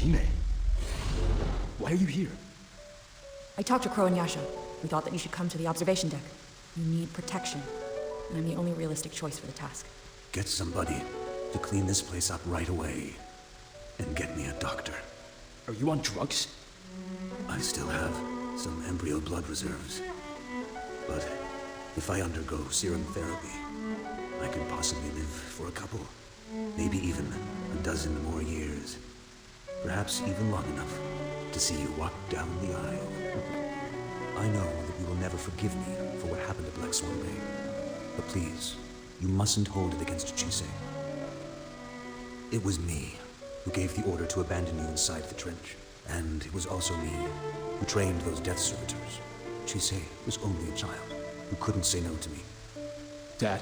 Hime, why are you here? I talked to Crow and Yasha. We thought that you should come to the observation deck. You need protection, and I'm the only realistic choice for the task. Get somebody to clean this place up right away, and get me a doctor. Are you on drugs? I still have some embryo blood reserves. But if I undergo serum therapy, I could possibly live for a couple, maybe even a dozen more years. Perhaps even long enough to see you walk down the aisle. I know that you will never forgive me for what happened at Black Swan Bay. But please, you mustn't hold it against Chise. It was me who gave the order to abandon you inside the trench. And it was also me who trained those death servitors. Chise was only a child who couldn't say no to me. Dad.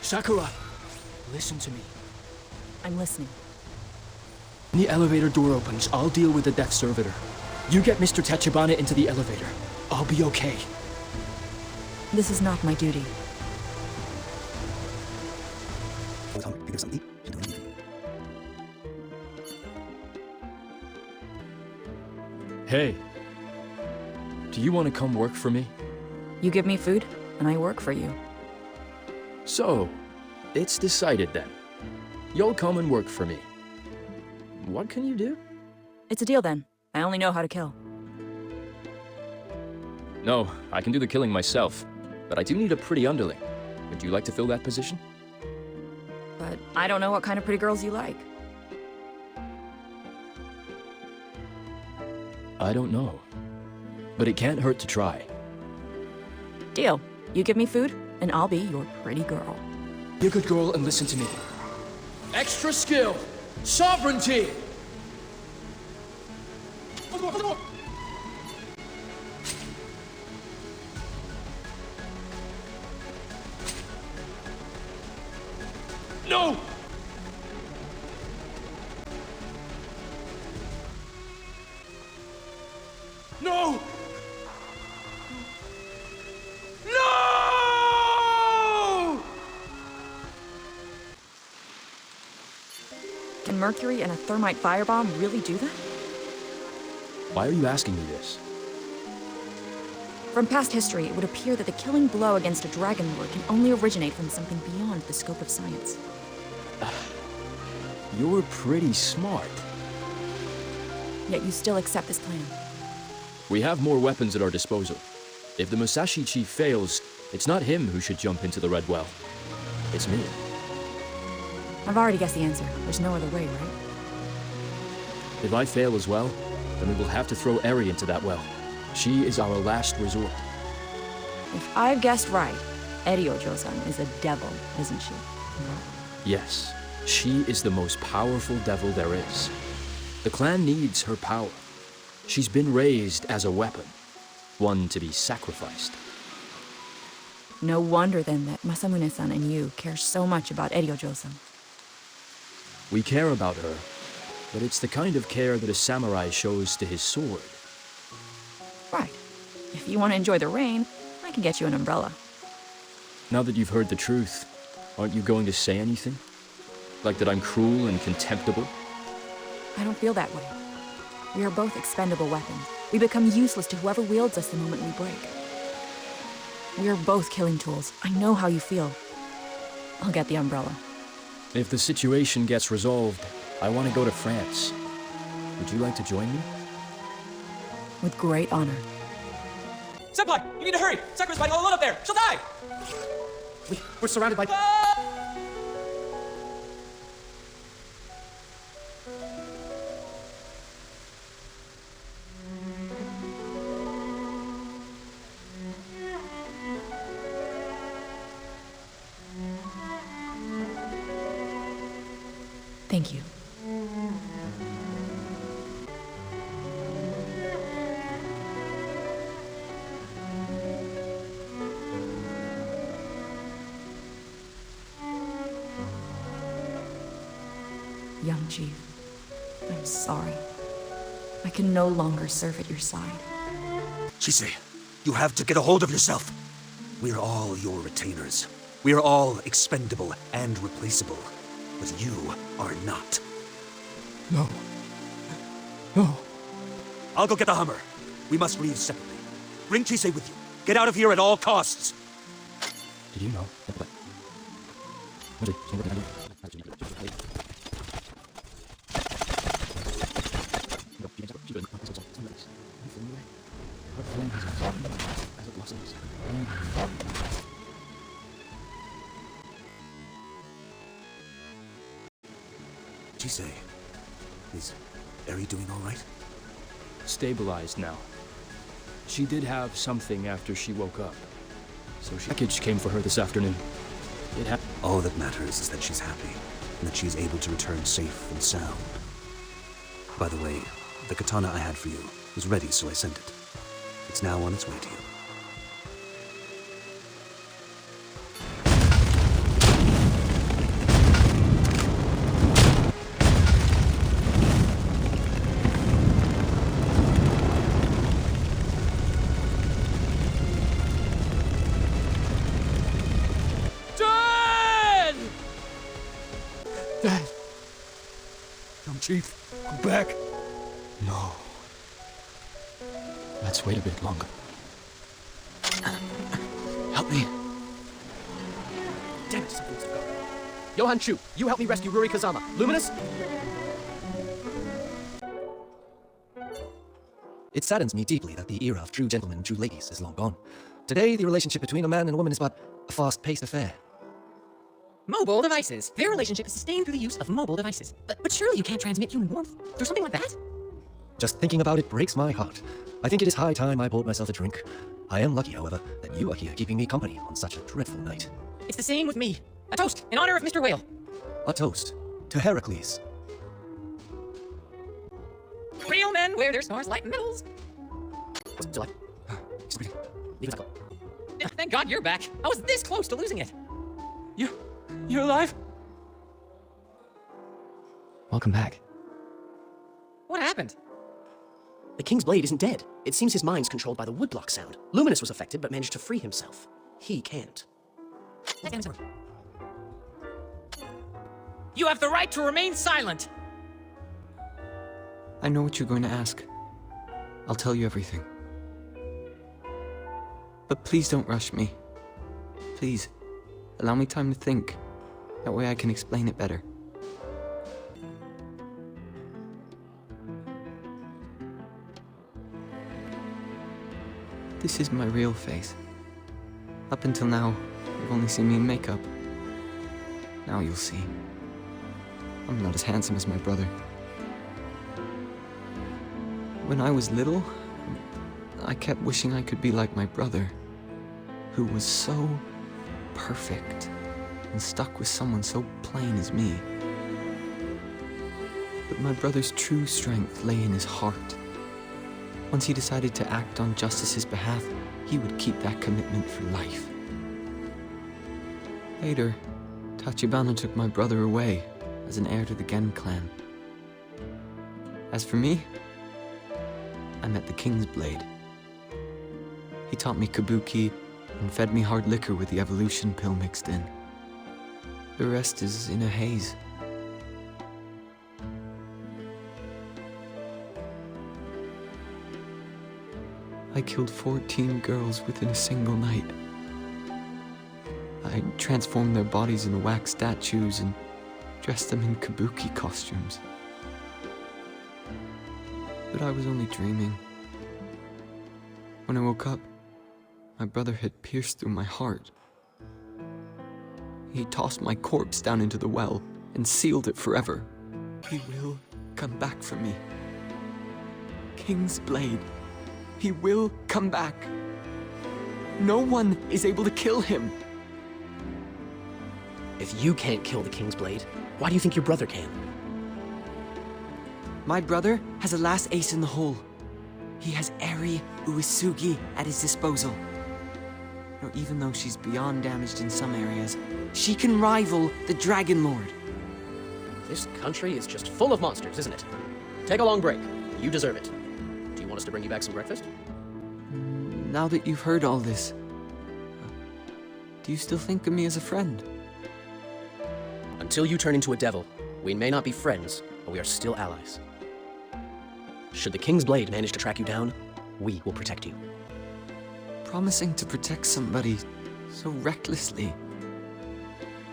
Sakura, listen to me. I'm listening. When the elevator door opens, I'll deal with the death servitor. You get Mr. Tachibana into the elevator. I'll be okay. This is not my duty. Hey. Do you want to come work for me? You give me food, and I work for you. So, it's decided then. You'll come and work for me. What can you do? It's a deal then. I only know how to kill. No, I can do the killing myself. But I do need a pretty underling. Would you like to fill that position? But I don't know what kind of pretty girls you like. I don't know. But it can't hurt to try. Deal. You give me food, and I'll be your pretty girl. Be a good girl and listen to me. Extra skill! Sovereignty! No! No! No! Can mercury and a thermite firebomb really do that? Why are you asking me this? From past history, it would appear that the killing blow against a dragon lord can only originate from something beyond the scope of science. You're pretty smart. Yet you still accept this plan. We have more weapons at our disposal. If the Musashi chief fails, it's not him who should jump into the Red Well. It's me. I've already guessed the answer. There's no other way, right? If I fail as well, then we will have to throw Eri into that well. She is our last resort. If I've guessed right, Eriojo-san is a devil, isn't she? Yes, she is the most powerful devil there is. The clan needs her power. She's been raised as a weapon, one to be sacrificed. No wonder then that Masamune-san and you care so much about Eriojo-san. We care about her, but it's the kind of care that a samurai shows to his sword. Right. If you want to enjoy the rain, I can get you an umbrella. Now that you've heard the truth, aren't you going to say anything? Like that I'm cruel and contemptible? I don't feel that way. We are both expendable weapons. We become useless to whoever wields us the moment we break. We are both killing tools. I know how you feel. I'll get the umbrella. If the situation gets resolved, I want to go to France. Would you like to join me? With great honor. Senpai, you need to hurry! Sakura's fighting all alone up there! She'll die! We're surrounded by... Thank you. Young Chief. I'm sorry. I can no longer serve at your side. Chise, you have to get a hold of yourself. We're all your retainers. We are all expendable and replaceable. But you are not. No. No. I'll go get the Hummer. We must leave separately. Bring Chise with you. Get out of here at all costs. Did you know that? Chise, is Eri doing all right? Stabilized now. She did have something after she woke up. So package came for her this afternoon. All that matters is that she's happy, and that she's able to return safe and sound. By the way, the katana I had for you was ready, so I sent it. It's now on its way to you. Dad! Young Chief, come back! No. Let's wait a bit longer. Help me. Damn it, something must have gone. Johan Chu, you help me rescue Ruri Kazama. Luminous? It saddens me deeply that the era of true gentlemen and true ladies is long gone. Today, the relationship between a man and a woman is but a fast-paced affair. Mobile devices. Their relationship is sustained through the use of mobile devices. But surely you can't transmit human warmth through something like that? Just thinking about it breaks my heart. I think it is high time I bought myself a drink. I am lucky, however, that you are here keeping me company on such a dreadful night. It's the same with me. A toast in honor of Mr. Whale. A toast to Heracles. Real men wear their stars like medals. What's it like? He's breathing. Leave it go. Thank God you're back. I was this close to losing it. You're alive? Welcome back. What happened? The King's Blade isn't dead. It seems his mind's controlled by the woodblock sound. Luminous was affected, but managed to free himself. He can't. You have the right to remain silent. I know what you're going to ask. I'll tell you everything. But please don't rush me. Please, allow me time to think. That way I can explain it better. This is my real face. Up until now, you've only seen me in makeup. Now you'll see. I'm not as handsome as my brother. When I was little, I kept wishing I could be like my brother, who was so perfect and stuck with someone so plain as me. But my brother's true strength lay in his heart. Once he decided to act on Justice's behalf, he would keep that commitment for life. Later, Tachibana took my brother away as an heir to the Gen clan. As for me, I met the King's Blade. He taught me kabuki and fed me hard liquor with the evolution pill mixed in. The rest is in a haze. I killed 14 girls within a single night. I transformed their bodies into wax statues and dressed them in kabuki costumes. But I was only dreaming. When I woke up, my brother had pierced through my heart. He tossed my corpse down into the well and sealed it forever. He will come back for me. King's Blade. He will come back. No one is able to kill him. If you can't kill the King's Blade, why do you think your brother can? My brother has a last ace in the hole. He has Eri Uesugi at his disposal. Now, even though she's beyond damaged in some areas, she can rival the Dragon Lord. This country is just full of monsters, isn't it? Take a long break. You deserve it. Do you want us to bring you back some breakfast? Now that you've heard all this, do you still think of me as a friend? Until you turn into a devil, we may not be friends, but we are still allies. Should the King's Blade manage to track you down, we will protect you. Promising to protect somebody so recklessly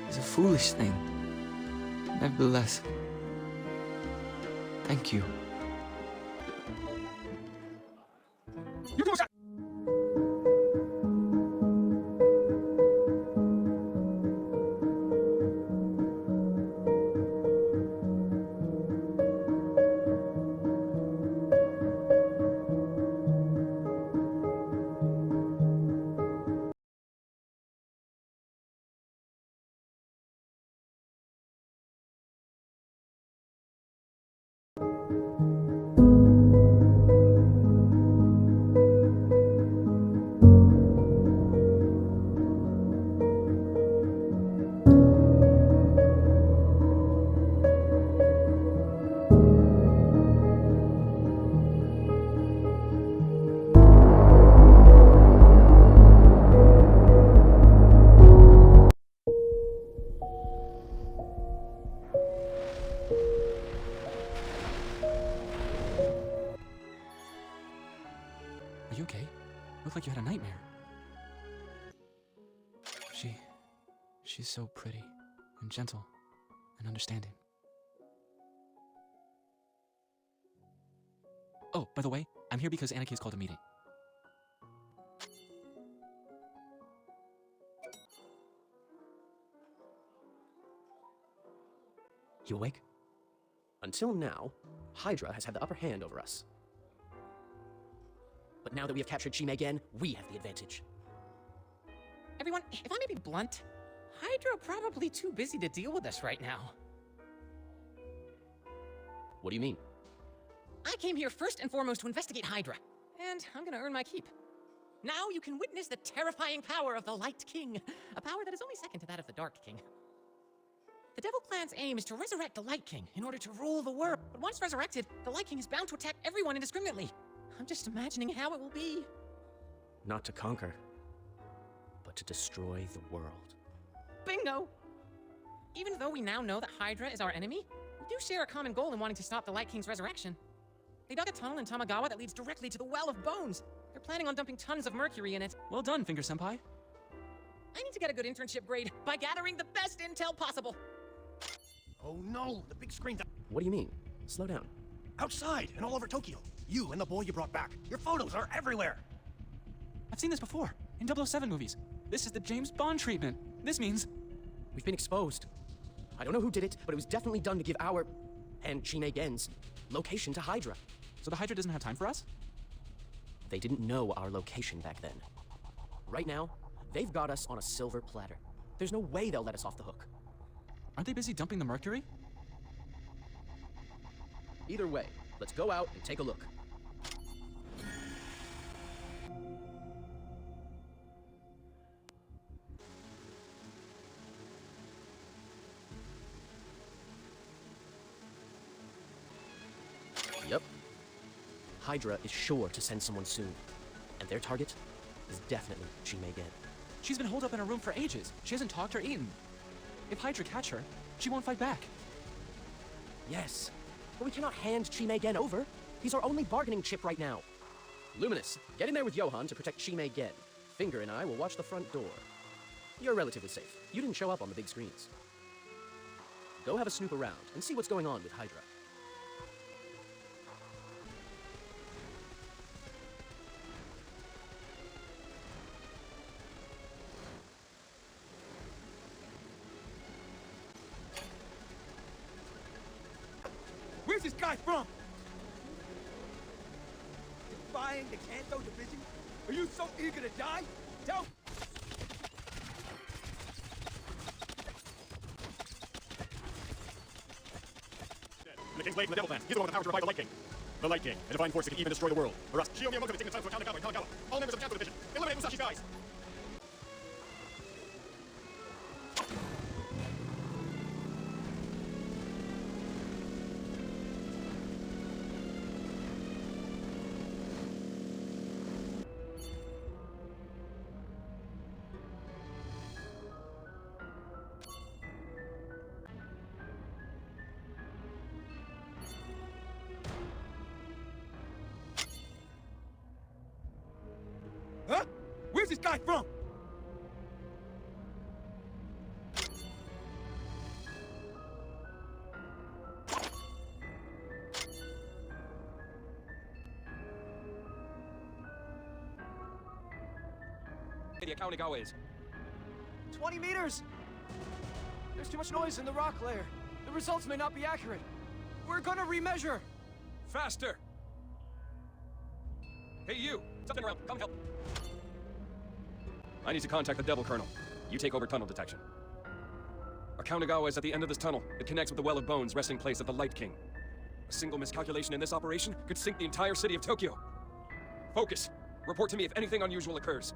is a foolish thing. Nevertheless, thank you. Are you okay? Looked like you had a nightmare. She's so pretty and gentle and understanding. Oh, by the way, I'm here because Anarchy's called a meeting. You awake? Until now, Hydra has had the upper hand over us. But now that we have captured Chi Mei-Gen, we have the advantage. Everyone, if I may be blunt, Hydra probably too busy to deal with us right now. What do you mean? I came here first and foremost to investigate Hydra, and I'm gonna earn my keep. Now you can witness the terrifying power of the Light King, a power that is only second to that of the Dark King. The Devil Clan's aim is to resurrect the Light King in order to rule the world. But once resurrected, the Light King is bound to attack everyone indiscriminately. I'm just imagining how it will be. Not to conquer, but to destroy the world. Bingo! Even though we now know that Hydra is our enemy, we do share a common goal in wanting to stop the Light King's resurrection. They dug a tunnel in Tamagawa that leads directly to the Well of Bones. They're planning on dumping tons of mercury in it. Well done, Finger Senpai. I need to get a good internship grade by gathering the best intel possible. Oh no, the big screen's What do you mean? Slow down. outside and all over Tokyo. You and the boy you brought back. Your photos are everywhere. I've seen this before, in 007 movies. This is the James Bond treatment. This means... We've been exposed. I don't know who did it, but it was definitely done to give our, and Chi Mei-Gen's, location to Hydra. So the Hydra doesn't have time for us? They didn't know our location back then. Right now, they've got us on a silver platter. There's no way they'll let us off the hook. Aren't they busy dumping the mercury? Either way, let's go out and take a look. Yep. Hydra is sure to send someone soon. And their target is definitely Chi Mei-Gen. She's been holed up in her room for ages. She hasn't talked or eaten. If Hydra catch her, she won't fight back. Yes, but we cannot hand Chi Mei-Gen over. He's our only bargaining chip right now. Luminous, get in there with Johan to protect Chi Mei-Gen. Finger and I will watch the front door. You're relatively safe. You didn't show up on the big screens. Go have a snoop around and see what's going on with Hydra. Where's this guy from? Defying the Kanto division? Are you so eager to die? Tell The King's Blade and the Devil Clan. He's the one with the power to revive the Light King. The Light King, a divine force that can even destroy the world. Or else, Shio Miyamoto taken himself to a town in Kanagawa. All members of the Kanto division, eliminate Musashi's guys. guy from? The Akaunegawa is. 20 meters! There's too much noise in the rock layer. The results may not be accurate. We're gonna remeasure! Faster! Hey, you! Something around. Come help. I need to contact the Devil Colonel. You take over tunnel detection. Akaunegawa is at the end of this tunnel. It connects with the Well of Bones, resting place of the Light King. A single miscalculation in this operation could sink the entire city of Tokyo. Focus. Report to me if anything unusual occurs.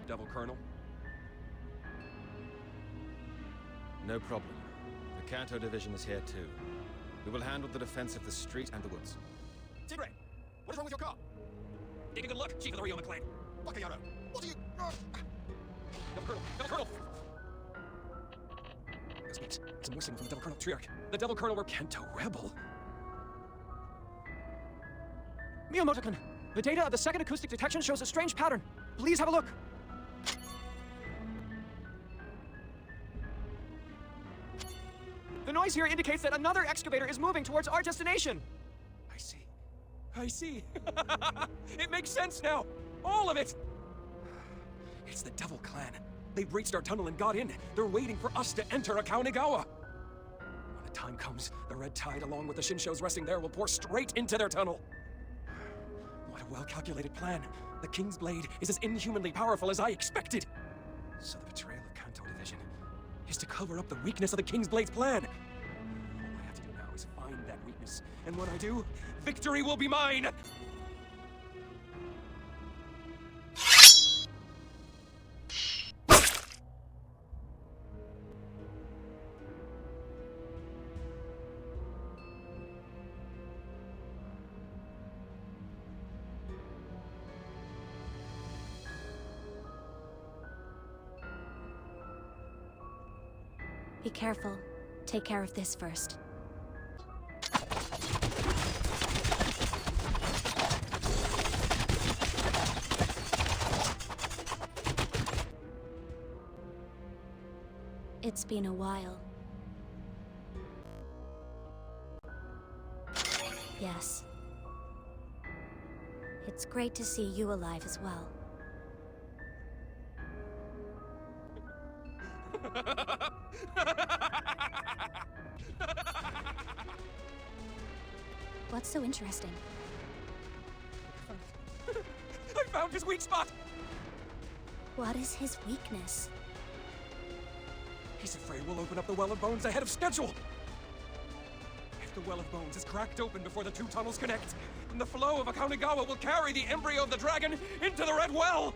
Devil Colonel? No problem. The Kanto division is here too. We will handle the defense of the street and the woods. Tigray, what is wrong with your car? Take a good look, Chief of the Ryoma clan. Wakayato, what are you... Devil Colonel! Devil Colonel! It's a more signal from the Devil Colonel, Triarch. The Devil Colonel were Kanto rebel. Miyamoto-kun, the data of the second acoustic detection shows a strange pattern. Please have a look. The noise here indicates that another excavator is moving towards our destination. I see. I see. It makes sense now. All of it. It's the Devil Clan. They breached our tunnel and got in. They're waiting for us to enter Akaunegawa. When the time comes, the Red Tide, along with the Shinshos resting there, will pour straight into their tunnel. What a well-calculated plan. The King's Blade is as inhumanly powerful as I expected. So the betrayal of Kanto Division is to cover up the weakness of the King's Blade's plan. All I have to do now is find that weakness. And when I do, victory will be mine! Be careful. Take care of this first. It's been a while. Yes. It's great to see you alive as well. What's so interesting? I found his weak spot! What is his weakness? He's afraid we'll open up the Well of Bones ahead of schedule! If the Well of Bones is cracked open before the two tunnels connect, then the flow of Akaunegawa will carry the embryo of the dragon into the Red Well!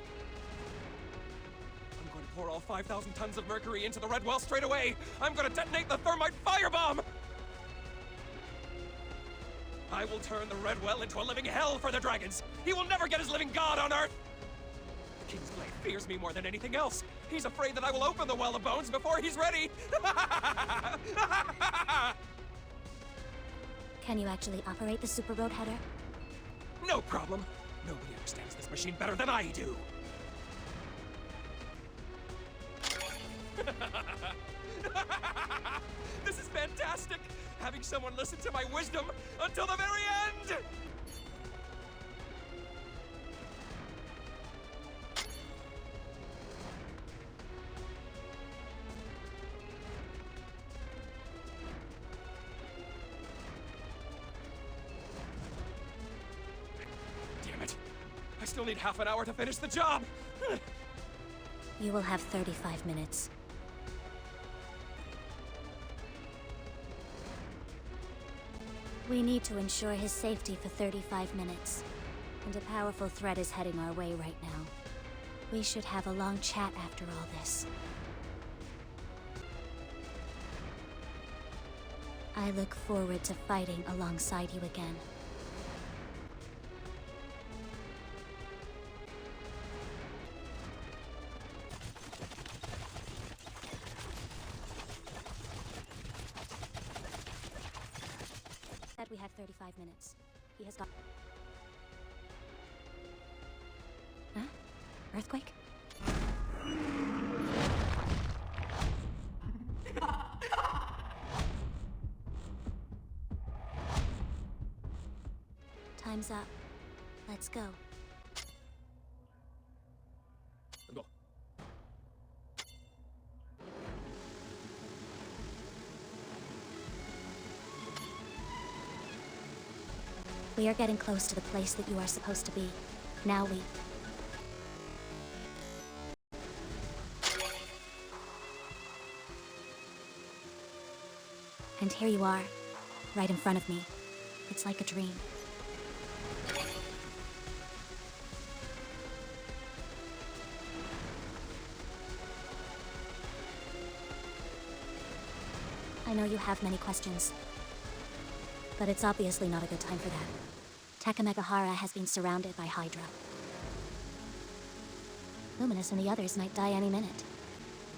I'm going to pour all 5,000 tons of mercury into the Red Well straight away! I'm going to detonate the thermite firebomb! I will turn the Red Well into a living hell for the dragons! He will never get his living god on Earth! The King's Blade fears me more than anything else! He's afraid that I will open the Well of Bones before he's ready! Can you actually operate the Super Road Header? No problem! Nobody understands this machine better than I do! This is fantastic! Having someone listen to my wisdom until the very end! Damn it! I still need half an hour to finish the job! You will have 35 minutes. We need to ensure his safety for 35 minutes. And a powerful threat is heading our way right now. We should have a long chat after all this. I look forward to fighting alongside you again. We have 35 minutes. He has got... earthquake? Time's up. Let's go. Go. We are getting close to the place that you are supposed to be. Now leap. And here you are, right in front of me. It's like a dream. I know you have many questions, but it's obviously not a good time for that. Takamegahara has been surrounded by Hydra. Luminous and the others might die any minute.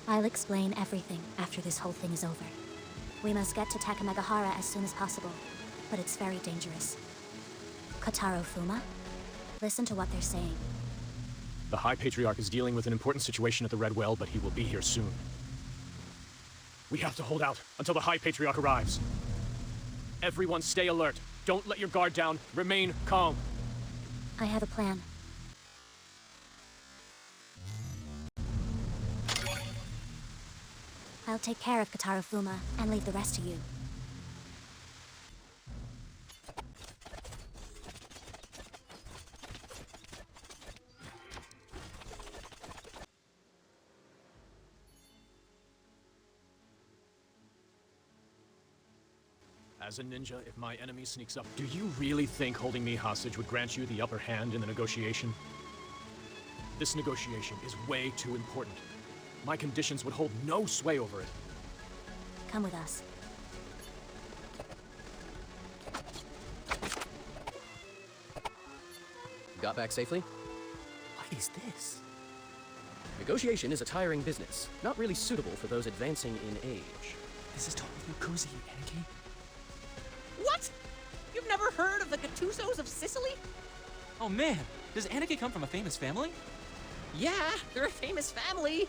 I'll explain everything after this whole thing is over. We must get to Takamegahara as soon as possible, but it's very dangerous. Kotaro Fuma? Listen to what they're saying. The High Patriarch is dealing with an important situation at the Red Well, but he will be here soon. We have to hold out until the High Patriarch arrives. Everyone stay alert. Don't let your guard down. Remain calm. I have a plan. I'll take care of Kotaro Fuma and leave the rest to you. As a ninja, if my enemy sneaks up, do you really think holding me hostage would grant you the upper hand in the negotiation? This negotiation is way too important. My conditions would hold no sway over it. Come with us. Got back safely? What is this? Negotiation is a tiring business, not really suitable for those advancing in age. This is totally cozy, Anarchy. What? You've never heard of the Gattusos of Sicily? Oh man, does Anarchy come from a famous family? Yeah, they're a famous family.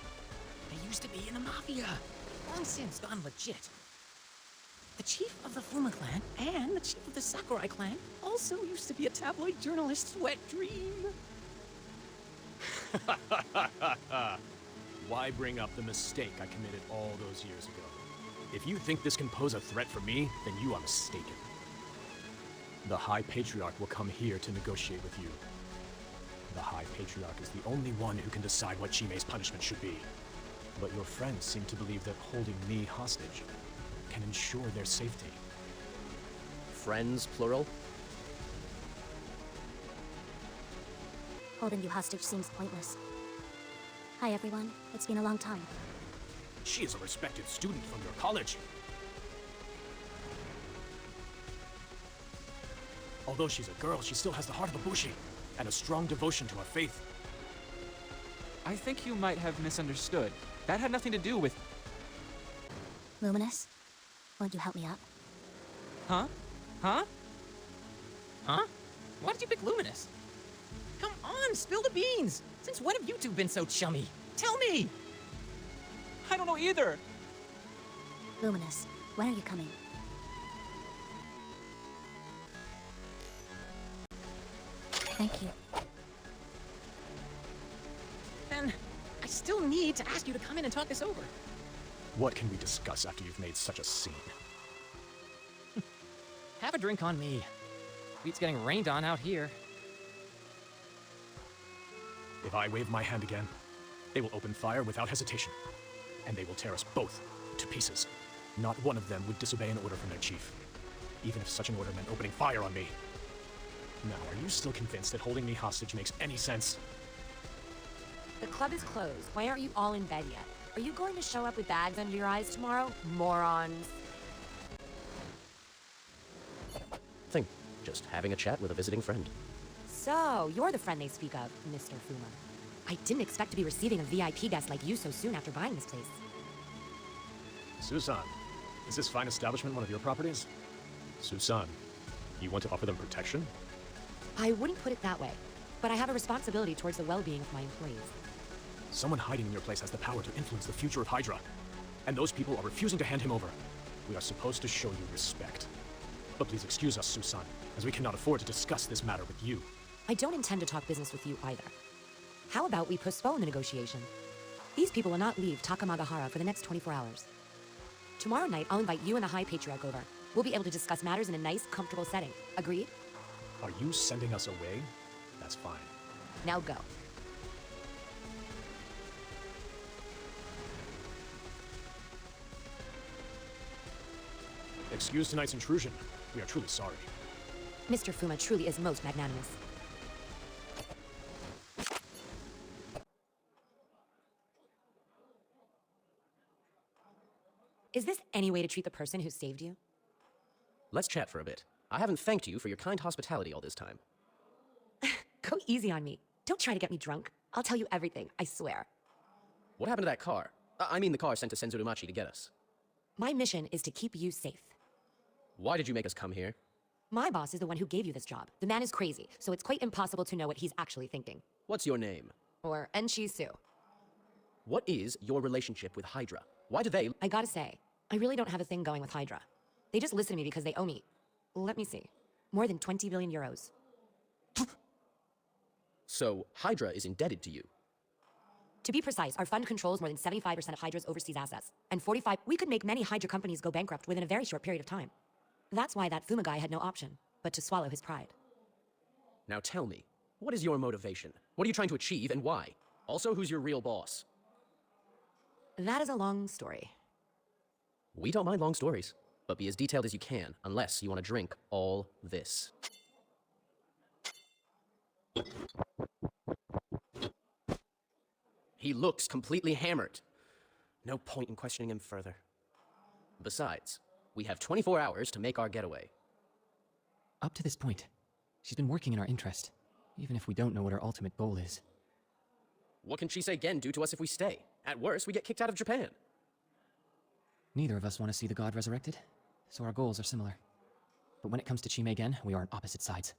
They used to be in the Mafia. Long since gone legit. The chief of the Fuma clan and the chief of the Sakurai clan also used to be a tabloid journalist's wet dream. Why bring up the mistake I committed all those years ago? If you think this can pose a threat for me, then you are mistaken. The High Patriarch will come here to negotiate with you. The High Patriarch is the only one who can decide what Chime's punishment should be. But your friends seem to believe that holding me hostage can ensure their safety. Friends, plural? Holding you hostage seems pointless. Hi everyone, it's been a long time. She is a respected student from your college. Although she's a girl, she still has the heart of a Bushi and a strong devotion to her faith. I think you might have misunderstood. That had nothing to do with... Luminous, won't you help me up? Huh? Huh? Huh? Why did you pick Luminous? Come on, spill the beans! Since when have you two been so chummy? Tell me! I don't know either! Luminous, when are you coming? Thank you. Then, I still need to ask you to come in and talk this over. What can we discuss after you've made such a scene? Have a drink on me. Wheat's getting rained on out here. If I wave my hand again, they will open fire without hesitation. And they will tear us both to pieces. Not one of them would disobey an order from their chief. Even if such an order meant opening fire on me. Now, are you still convinced that holding me hostage makes any sense? The club is closed. Why aren't you all in bed yet? Are you going to show up with bags under your eyes tomorrow? Morons. Nothing. Just having a chat with a visiting friend. So, you're the friend they speak of, Mr. Fuma. I didn't expect to be receiving a VIP guest like you so soon after buying this place. Susan, is this fine establishment one of your properties? Susan, you want to offer them protection? I wouldn't put it that way. But I have a responsibility towards the well-being of my employees. Someone hiding in your place has the power to influence the future of Hydra. And those people are refusing to hand him over. We are supposed to show you respect. But please excuse us, Susan, as we cannot afford to discuss this matter with you. I don't intend to talk business with you either. How about we postpone the negotiation? These people will not leave Takamagahara for the next 24 hours. Tomorrow night, I'll invite you and the High Patriarch over. We'll be able to discuss matters in a nice, comfortable setting. Agreed? Are you sending us away? That's fine. Now go. Excuse tonight's intrusion. We are truly sorry. Mr. Fuma truly is most magnanimous. Is this any way to treat the person who saved you? Let's chat for a bit. I haven't thanked you for your kind hospitality all this time. Go easy on me. Don't try to get me drunk. I'll tell you everything, I swear. What happened to that car? I mean the car sent to Senzurumachi to get us. My mission is to keep you safe. Why did you make us come here? My boss is the one who gave you this job. The man is crazy, so it's quite impossible to know what he's actually thinking. What's your name? Or Enshi Su. What is your relationship with Hydra? Why do they— I gotta say, I really don't have a thing going with Hydra. They just listen to me because they owe me. Let me see. More than 20 billion euros. So, Hydra is indebted to you? To be precise, our fund controls more than 75% of Hydra's overseas assets. And 45— we could make many Hydra companies go bankrupt within a very short period of time. That's why that Fuma guy had no option, but to swallow his pride. Now tell me, what is your motivation? What are you trying to achieve and why? Also, who's your real boss? That is a long story. We don't mind long stories, but be as detailed as you can, unless you want to drink all this. He looks completely hammered. No point in questioning him further. Besides, we have 24 hours to make our getaway. Up to this point, she's been working in our interest, even if we don't know what her ultimate goal is. What can Chisei Gen do to us if we stay? At worst, we get kicked out of Japan. Neither of us want to see the god resurrected, so our goals are similar. But when it comes to Chimei Gen, we are on opposite sides.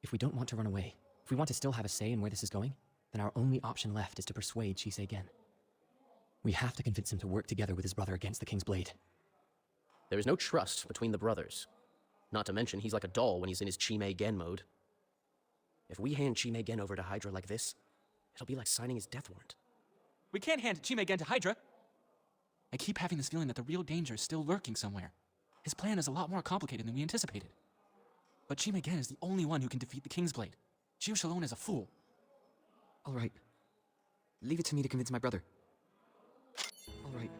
If we don't want to run away, if we want to still have a say in where this is going, then our only option left is to persuade Chisei Gen. We have to convince him to work together with his brother against the King's Blade. There is no trust between the brothers. Not to mention, he's like a doll when he's in his Chimei Gen mode. If we hand Chimei Gen over to Hydra like this, it'll be like signing his death warrant. We can't hand Chimei Gen to Hydra. I keep having this feeling that the real danger is still lurking somewhere. His plan is a lot more complicated than we anticipated. But Chimei Gen is the only one who can defeat the King's Blade. Chiu Shalon is a fool. All right. Leave it to me to convince my brother. All right.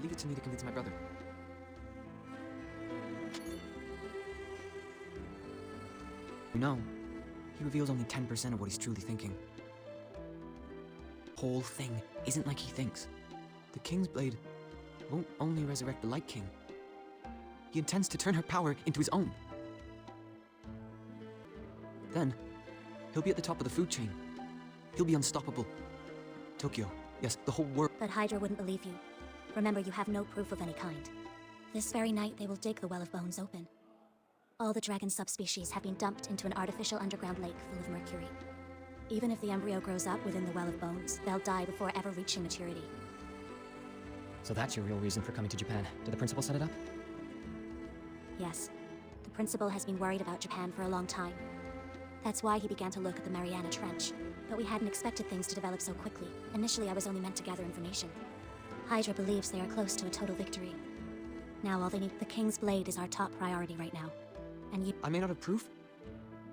Leave it to me to convince my brother. No. He reveals only 10% of what he's truly thinking. Whole thing isn't like he thinks. The King's Blade won't only resurrect the Light King. He intends to turn her power into his own. Then, he'll be at the top of the food chain. He'll be unstoppable. Tokyo, yes, the whole world. But Hydra wouldn't believe you. Remember, you have no proof of any kind. This very night, they will dig the Well of Bones open. All the dragon subspecies have been dumped into an artificial underground lake full of mercury. Even if the embryo grows up within the Well of Bones, they'll die before ever reaching maturity. So that's your real reason for coming to Japan. Did the principal set it up? Yes. The principal has been worried about Japan for a long time. That's why he began to look at the Mariana Trench. But we hadn't expected things to develop so quickly. Initially, I was only meant to gather information. Hydra believes they are close to a total victory. Now all they need— the King's Blade is our top priority right now. And you— I may not have proof,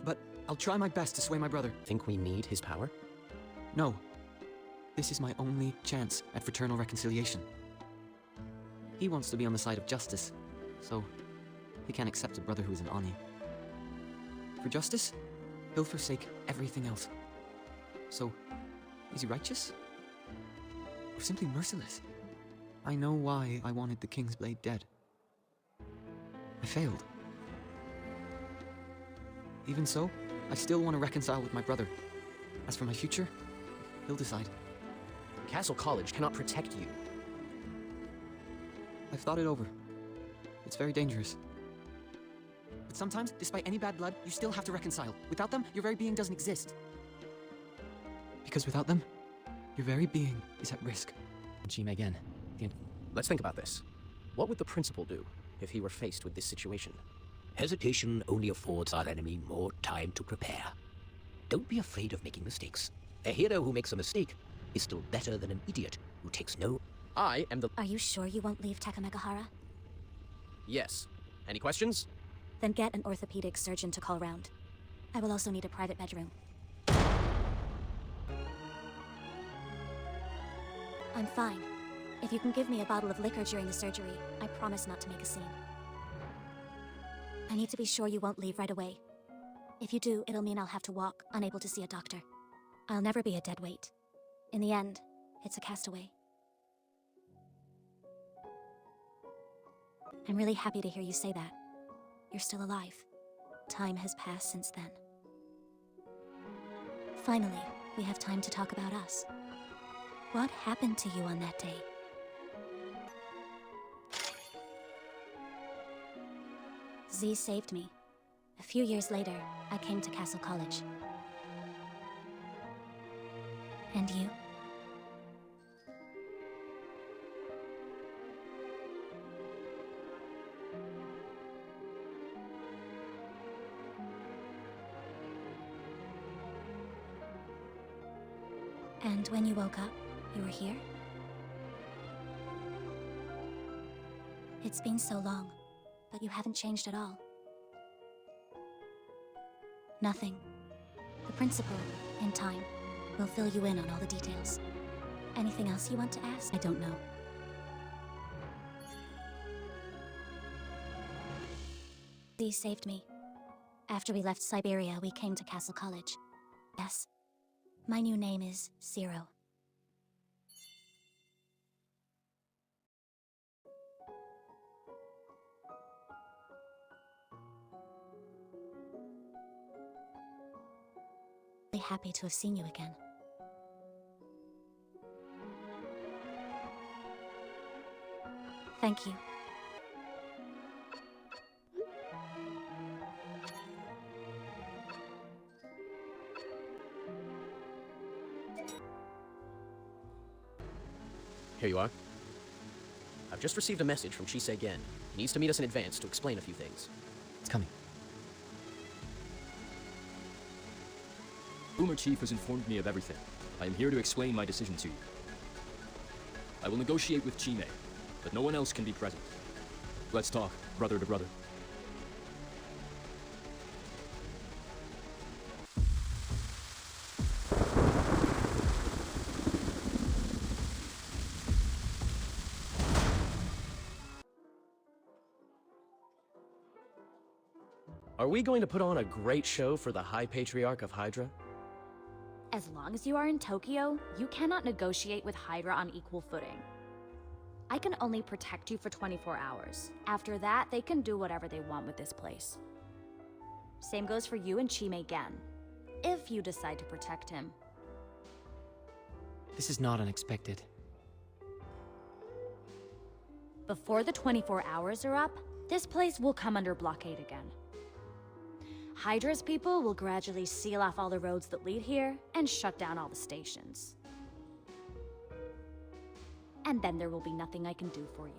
but I'll try my best to sway my brother. Think we need his power? No. This is my only chance at fraternal reconciliation. He wants to be on the side of justice, so he can't accept a brother who is an Oni. For justice, he'll forsake everything else. So, is he righteous? Or simply merciless? I know why I wanted the King's Blade dead. I failed. Even so, I still want to reconcile with my brother. As for my future, he'll decide. Castle College cannot protect you. I've thought it over. It's very dangerous. But sometimes, despite any bad blood, you still have to reconcile. Without them, your very being doesn't exist. Because without them, your very being is at risk. Chime again. Let's think about this. What would the principal do if he were faced with this situation? Hesitation only affords our enemy more time to prepare. Don't be afraid of making mistakes. A hero who makes a mistake is still better than an idiot who takes no... I am the... Are you sure you won't leave Takamegahara? Yes. Any questions? Then get an orthopedic surgeon to call round. I will also need a private bedroom. I'm fine. If you can give me a bottle of liquor during the surgery, I promise not to make a scene. I need to be sure you won't leave right away. If you do, it'll mean I'll have to walk, unable to see a doctor. I'll never be a dead weight. In the end, it's a castaway. I'm really happy to hear you say that. You're still alive. Time has passed since then. Finally, we have time to talk about us. What happened to you on that day? Z saved me. A few years later, I came to Castle College. And you? And when you woke up, you were here? It's been so long, but you haven't changed at all. Nothing. The principal, in time, will fill you in on all the details. Anything else you want to ask? I don't know. Z saved me. After we left Siberia, we came to Castle College. Yes. My new name is Zero. Really happy to have seen you again. Thank you. Here you are. I've just received a message from Chisei Gen. He needs to meet us in advance to explain a few things. It's coming. Boomer Chief has informed me of everything. I am here to explain my decision to you. I will negotiate with Chime, but no one else can be present. Let's talk, brother to brother. Are we going to put on a great show for the High Patriarch of Hydra? As long as you are in Tokyo, you cannot negotiate with Hydra on equal footing. I can only protect you for 24 hours. After that, they can do whatever they want with this place. Same goes for you and Chime Gen, if you decide to protect him. This is not unexpected. Before the 24 hours are up, this place will come under blockade again. Hydra's people will gradually seal off all the roads that lead here and shut down all the stations. And then there will be nothing I can do for you.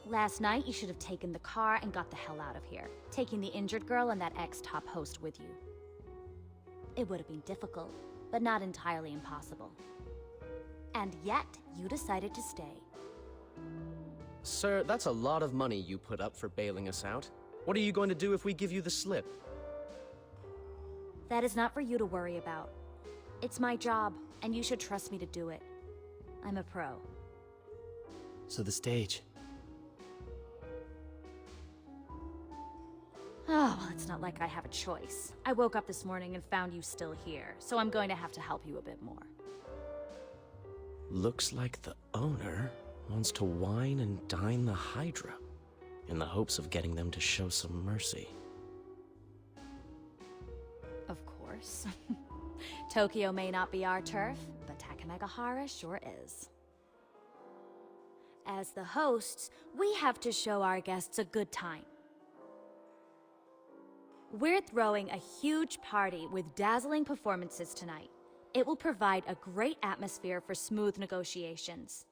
Last night, you should have taken the car and got the hell out of here, taking the injured girl and that ex-top host with you. It would have been difficult, but not entirely impossible. And yet, you decided to stay. Sir, that's a lot of money you put up for bailing us out. What are you going to do if we give you the slip? That is not for you to worry about. It's my job, and you should trust me to do it. I'm a pro. So the stage. Oh, well, it's not like I have a choice. I woke up this morning and found you still here, so I'm going to have to help you a bit more. Looks like the owner wants to wine and dine the Hydra, in the hopes of getting them to show some mercy. Of course. Tokyo may not be our turf, but Takamegahara sure is. As the hosts, we have to show our guests a good time. We're throwing a huge party with dazzling performances tonight. It will provide a great atmosphere for smooth negotiations.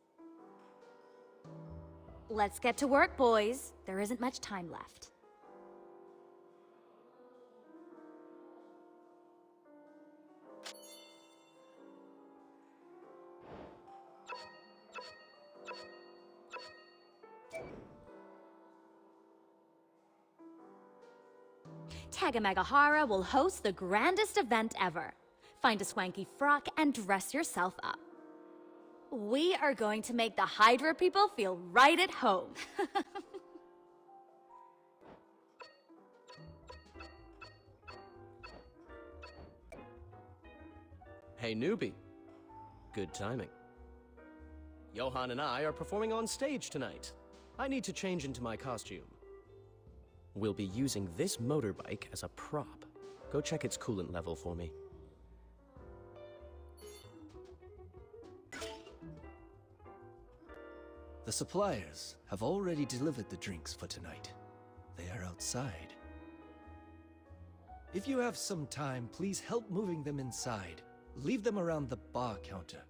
Let's get to work, boys. There isn't much time left. Tagamagahara will host the grandest event ever. Find a swanky frock and dress yourself up. We are going to make the Hydra people feel right at home. Hey, newbie. Good timing. Johan and I are performing on stage tonight. I need to change into my costume. We'll be using this motorbike as a prop. Go check its coolant level for me. The suppliers have already delivered the drinks for tonight. They are outside. If you have some time, please help moving them inside. Leave them around the bar counter.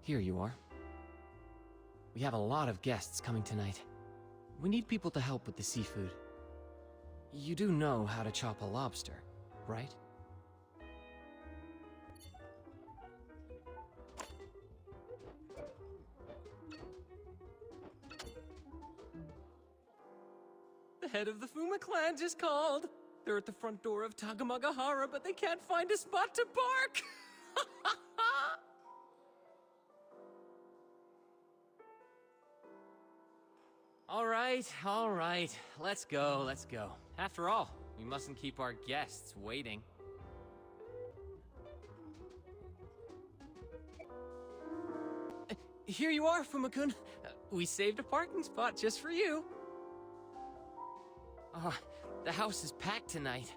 Here you are. We have a lot of guests coming tonight. We need people to help with the seafood. You do know how to chop a lobster, right? The head of the Fuma clan just called. They're at the front door of Tagamagahara, but they can't find a spot to park. All right. Let's go. After all, we mustn't keep our guests waiting. Here you are, Fuma-kun. We saved a parking spot just for you. The house is packed tonight.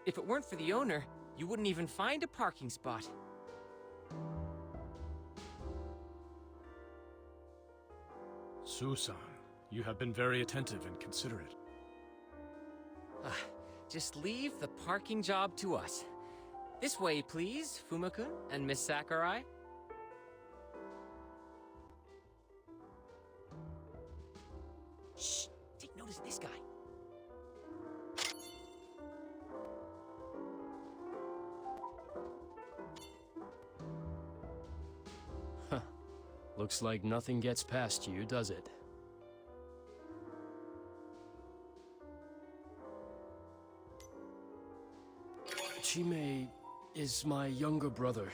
If it weren't for the owner, you wouldn't even find a parking spot. Susan, you have been very attentive and considerate. Just leave the parking job to us. This way, please, Fuma-kun and Miss Sakurai. Shh! Take notice of this guy. Looks like nothing gets past you, does it? Chime is my younger brother.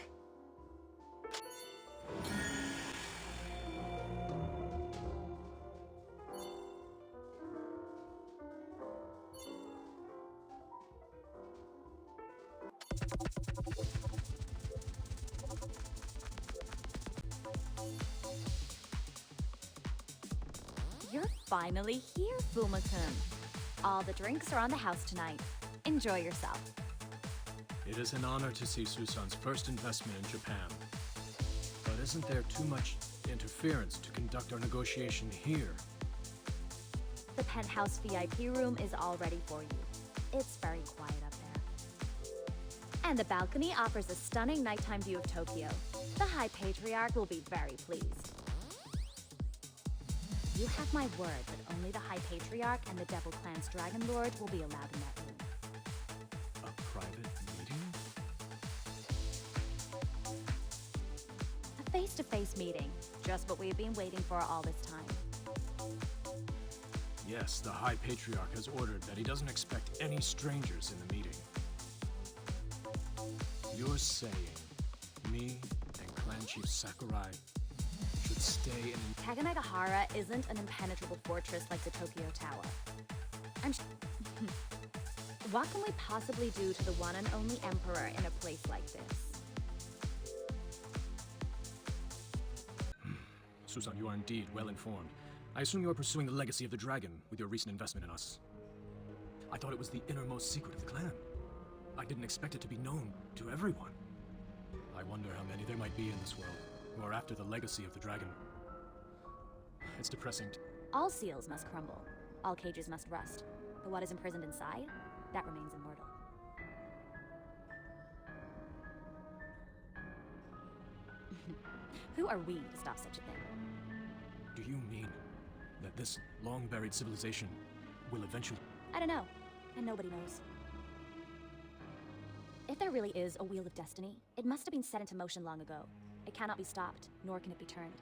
You're finally here, Fuma-kun. All the drinks are on the house tonight. Enjoy yourself. It is an honor to see Susan's first investment in Japan. But isn't there too much interference to conduct our negotiation here? The penthouse VIP room is all ready for you. It's very quiet up there. And the balcony offers a stunning nighttime view of Tokyo. The High Patriarch will be very pleased. You have my word that only the High Patriarch and the Devil Clan's Dragon Lord will be allowed in that room. A private meeting? A face-to-face meeting. Just what we've been waiting for all this time. Yes, the High Patriarch has ordered that he doesn't expect any strangers in the meeting. You're saying me and Clan Chief Sakurai should stay in... Tagamagahara isn't an impenetrable fortress like the Tokyo Tower. What can we possibly do to the one and only Emperor in a place like this? Susan, you are indeed well informed. I assume you are pursuing the legacy of the dragon with your recent investment in us. I thought it was the innermost secret of the clan. I didn't expect it to be known to everyone. I wonder how many there might be in this world who are after the legacy of the dragon. It's depressing. All seals must crumble. All cages must rust. But what is imprisoned inside, that remains immortal. Who are we to stop such a thing? Do you mean that this long-buried civilization will eventually... I don't know, and nobody knows. If there really is a wheel of destiny, it must have been set into motion long ago. It cannot be stopped, nor can it be turned.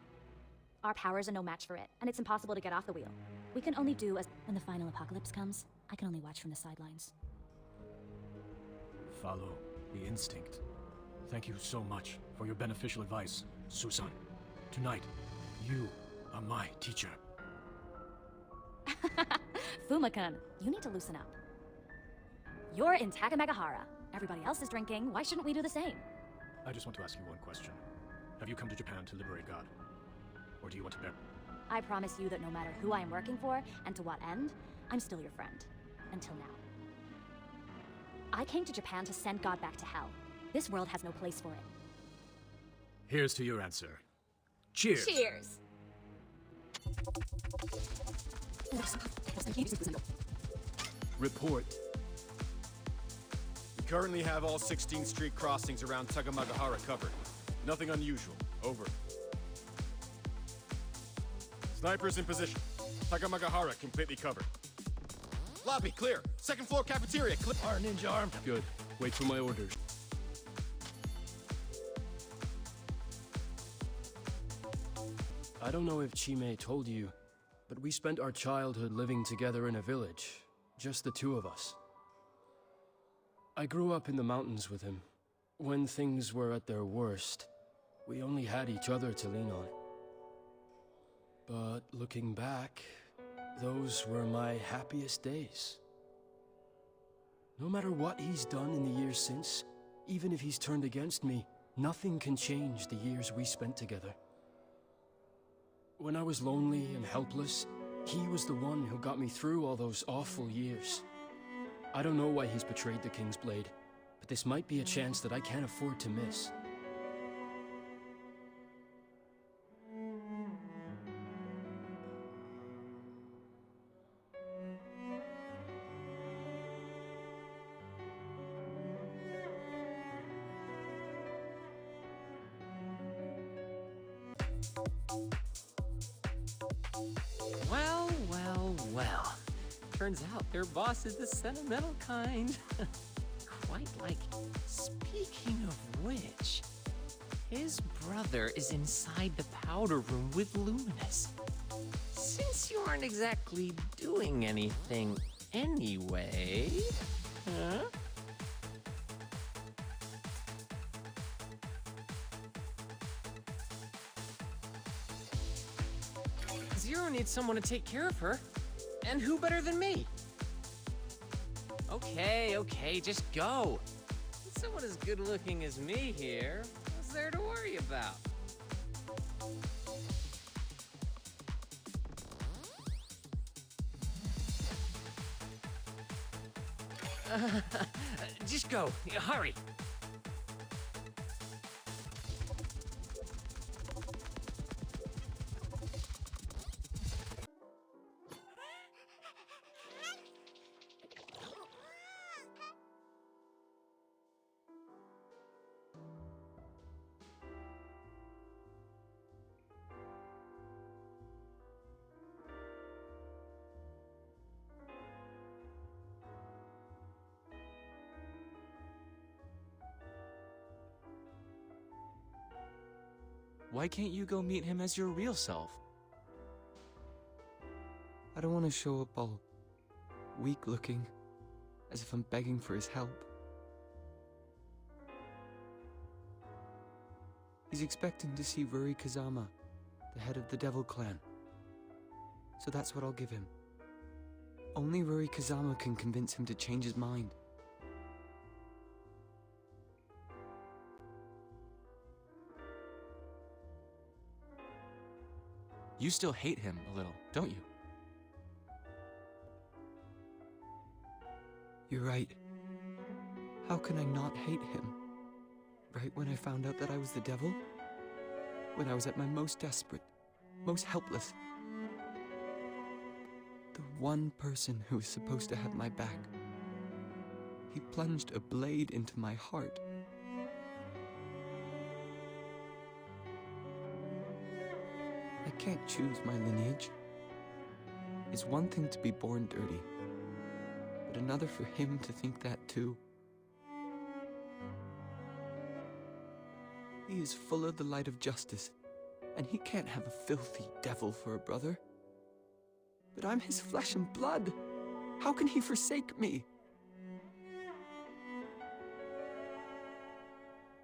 Our powers are no match for it, and it's impossible to get off the wheel. We can only do as... When the final apocalypse comes, I can only watch from the sidelines. Follow the instinct. Thank you so much for your beneficial advice, Susan. Tonight, you are my teacher. Fuma-kun, you need to loosen up. You're in Takamegahara. Everybody else is drinking. Why shouldn't we do the same? I just want to ask you one question. Have you come to Japan to liberate God? Or do you want to bear... I promise you that no matter who I am working for, and to what end, I'm still your friend. Until now. I came to Japan to send God back to hell. This world has no place for it. Here's to your answer. Cheers! Cheers! Report. We currently have all 16th Street crossings around Takamagahara covered. Nothing unusual. Over. Snipers in position. Takamagahara completely covered. Lobby clear. Second floor cafeteria clear. Our ninja armed. Good. Wait for my orders. I don't know if Chime told you, but we spent our childhood living together in a village. Just the two of us. I grew up in the mountains with him. When things were at their worst, we only had each other to lean on. But looking back, those were my happiest days. No matter what he's done in the years since, even if he's turned against me, nothing can change the years we spent together. When I was lonely and helpless, he was the one who got me through all those awful years. I don't know why he's betrayed the King's Blade, but this might be a chance that I can't afford to miss. Well, well, well. Turns out their boss is the sentimental kind. Quite like. Speaking of which, his brother is inside the powder room with Luminous. Since you aren't exactly doing anything anyway, huh? Zero needs someone to take care of her. And who better than me? Okay, just go. With someone as good looking as me here, what's there to worry about? Just go. Hurry. Why can't you go meet him as your real self? I don't want to show up all weak looking, as if I'm begging for his help. He's expecting to see Ruri Kazama, the head of the Devil Clan. So that's what I'll give him. Only Ruri Kazama can convince him to change his mind. You still hate him a little, don't you? You're right. How can I not hate him? Right when I found out that I was the devil? When I was at my most desperate, most helpless. The one person who was supposed to have my back. He plunged a blade into my heart. I can't choose my lineage. It's one thing to be born dirty, but another for him to think that too. He is full of the light of justice, and he can't have a filthy devil for a brother. But I'm his flesh and blood. How can he forsake me?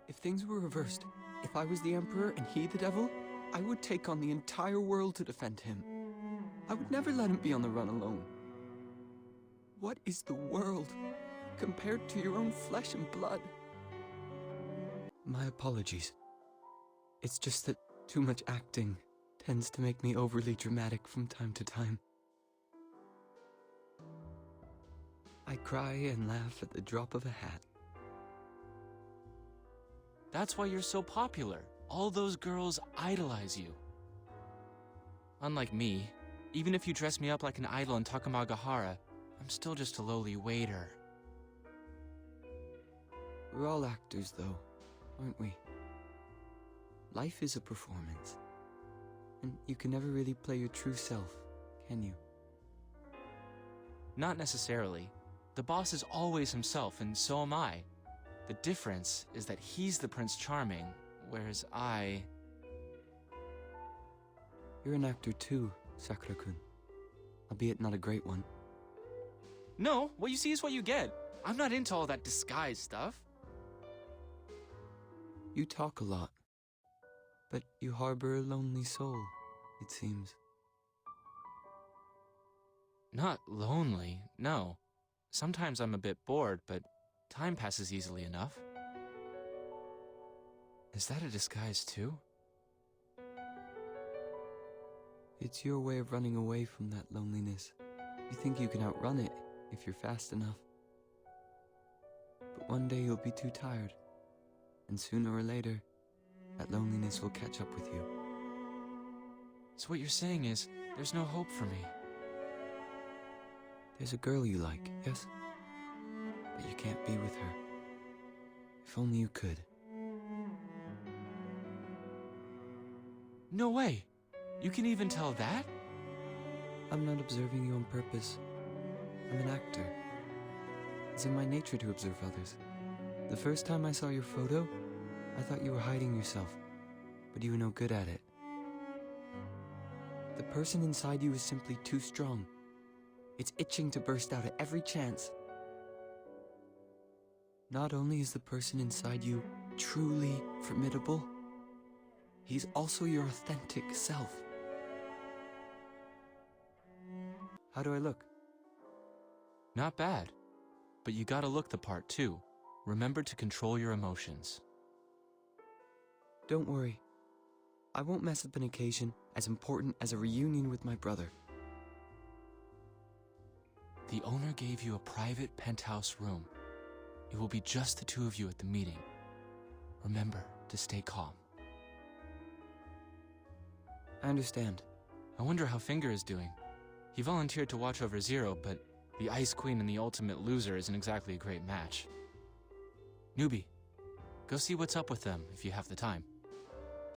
If things were reversed, if I was the Emperor and he the devil, I would take on the entire world to defend him. I would never let him be on the run alone. What is the world compared to your own flesh and blood? My apologies. It's just that too much acting tends to make me overly dramatic from time to time. I cry and laugh at the drop of a hat. That's why you're so popular. All those girls idolize you. Unlike me, even if you dress me up like an idol in Takamagahara, I'm still just a lowly waiter. We're all actors, though, aren't we? Life is a performance. And you can never really play your true self, can you? Not necessarily. The boss is always himself, and so am I. The difference is that he's the Prince Charming, whereas I... You're an actor too, Sakura-kun. Albeit not a great one. No, what you see is what you get. I'm not into all that disguise stuff. You talk a lot. But you harbor a lonely soul, it seems. Not lonely, no. Sometimes I'm a bit bored, but time passes easily enough. Is that a disguise too? It's your way of running away from that loneliness. You think you can outrun it if you're fast enough. But one day you'll be too tired, and sooner or later, that loneliness will catch up with you. So what you're saying is, there's no hope for me. There's a girl you like, yes? But you can't be with her. If only you could. No way! You can even tell that? I'm not observing you on purpose. I'm an actor. It's in my nature to observe others. The first time I saw your photo, I thought you were hiding yourself, but you were no good at it. The person inside you is simply too strong. It's itching to burst out at every chance. Not only is the person inside you truly formidable, he's also your authentic self. How do I look? Not bad. But you gotta look the part too. Remember to control your emotions. Don't worry. I won't mess up an occasion as important as a reunion with my brother. The owner gave you a private penthouse room. It will be just the two of you at the meeting. Remember to stay calm. I understand. I wonder how Finger is doing. He volunteered to watch over Zero, but the Ice Queen and the Ultimate Loser isn't exactly a great match. Newbie, go see what's up with them if you have the time.